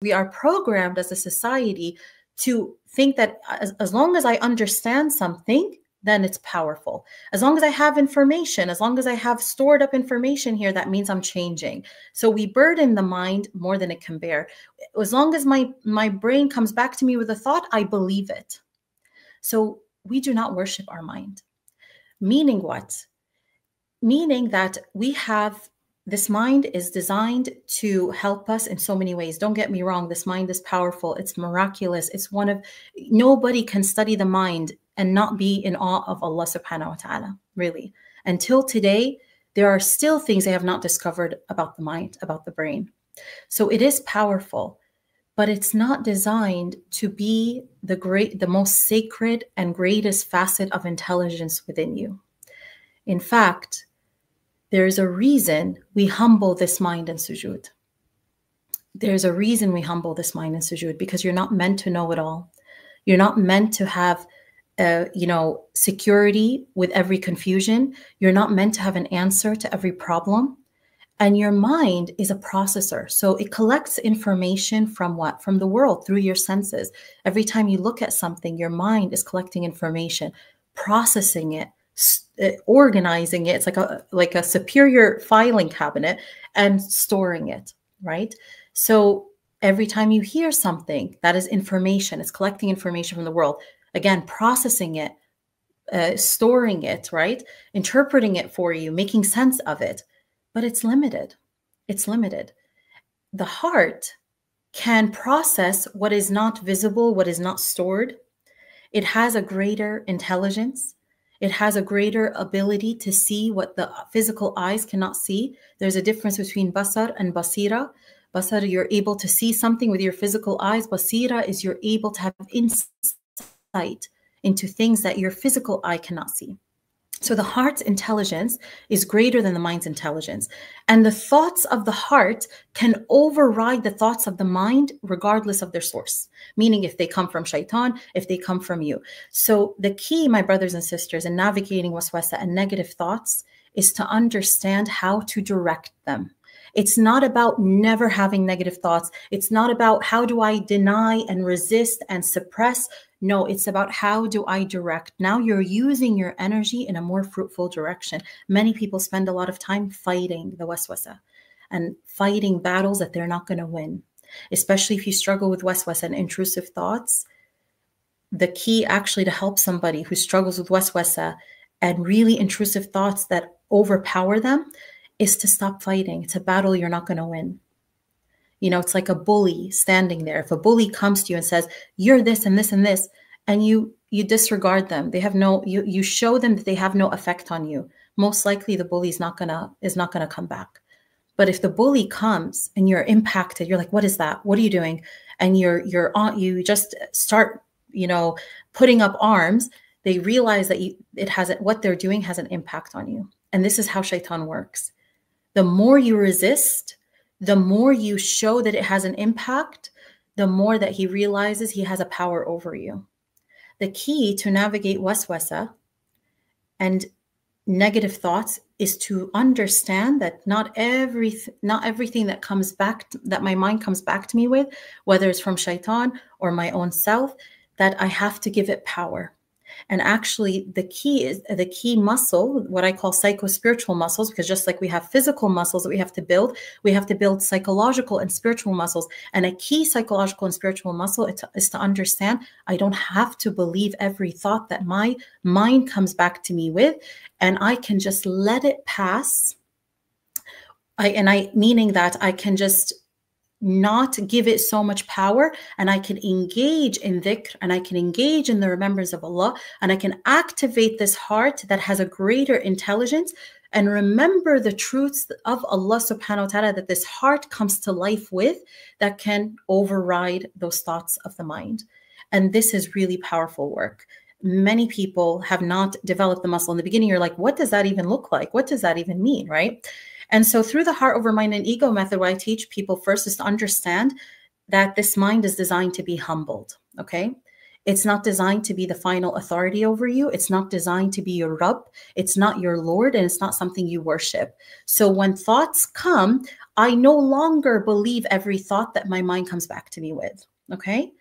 We are programmed as a society to think that as long as I understand something, then it's powerful. As long as I have information, as long as I have stored up information here, that means I'm changing. So we burden the mind more than it can bear. As long as my brain comes back to me with a thought, I believe it. So we do not worship our mind. Meaning what? Meaning that this mind is designed to help us in so many ways. Don't get me wrong. This mind is powerful. It's miraculous. Nobody can study the mind and not be in awe of Allah subhanahu wa ta'ala, really. Until today, there are still things they have not discovered about the mind, about the brain. So it is powerful, but it's not designed to be the most sacred and greatest facet of intelligence within you. In fact, there's a reason we humble this mind in sujood. There's a reason we humble this mind in sujood, because you're not meant to know it all. You're not meant to have, security with every confusion. You're not meant to have an answer to every problem. And your mind is a processor. So it collects information from what? From the world, through your senses. Every time you look at something, your mind is collecting information, processing it, organizing it. It's like a superior filing cabinet, and storing it, right? So every time you hear something, that is information. It's collecting information from the world. Again, processing it, storing it, right? Interpreting it for you, making sense of it. But it's limited. It's limited. The heart can process what is not visible, what is not stored. It has a greater intelligence. It has a greater ability to see what the physical eyes cannot see. There's a difference between basar and basira. Basar, you're able to see something with your physical eyes. Basira is you're able to have insight into things that your physical eye cannot see. So the heart's intelligence is greater than the mind's intelligence. And the thoughts of the heart can override the thoughts of the mind regardless of their source. Meaning if they come from shaitan, if they come from you. So the key, my brothers and sisters, in navigating waswasa and negative thoughts is to understand how to direct them. It's not about never having negative thoughts. It's not about how do I deny and resist and suppress. No, it's about how do I direct. Now you're using your energy in a more fruitful direction. Many people spend a lot of time fighting the waswasa and fighting battles that they're not going to win. Especially if you struggle with waswasa and intrusive thoughts. The key actually to help somebody who struggles with waswasa and really intrusive thoughts that overpower them is to stop fighting. It's a battle you're not going to win. You know, it's like a bully standing there. If a bully comes to you and says, you're this and this and this, and you disregard them, they have you show them that they have no effect on you. Most likely the bully is not gonna come back. But if the bully comes and you're impacted, you're like, what is that? What are you doing? And you just start, putting up arms. They realize that what they're doing has an impact on you. And this is how shaitan works. The more you resist, the more you show that it has an impact, the more that he realizes he has a power over you. The key to navigate waswasa and negative thoughts is to understand that not everything that my mind comes back to me with, whether it's from shaitan or my own self, that I have to give it power. And actually the key muscle, what I call psycho-spiritual muscles, because just like we have physical muscles that we have to build psychological and spiritual muscles. And a key psychological and spiritual muscle is to understand I don't have to believe every thought that my mind comes back to me with, and I can just let it pass. Meaning that I can just not give it so much power, and I can engage in dhikr, and I can engage in the remembrance of Allah, and I can activate this heart that has a greater intelligence and remember the truths of Allah subhanahu wa ta'ala that this heart comes to life with, that can override those thoughts of the mind. And this is really powerful work. Many people have not developed the muscle. In the beginning, you're like, what does that even look like? What does that even mean, right? And so through the heart over mind and ego method, what I teach people first is to understand that this mind is designed to be humbled, okay? It's not designed to be the final authority over you. It's not designed to be your Rabb. It's not your Lord, and it's not something you worship. So when thoughts come, I no longer believe every thought that my mind comes back to me with. Okay.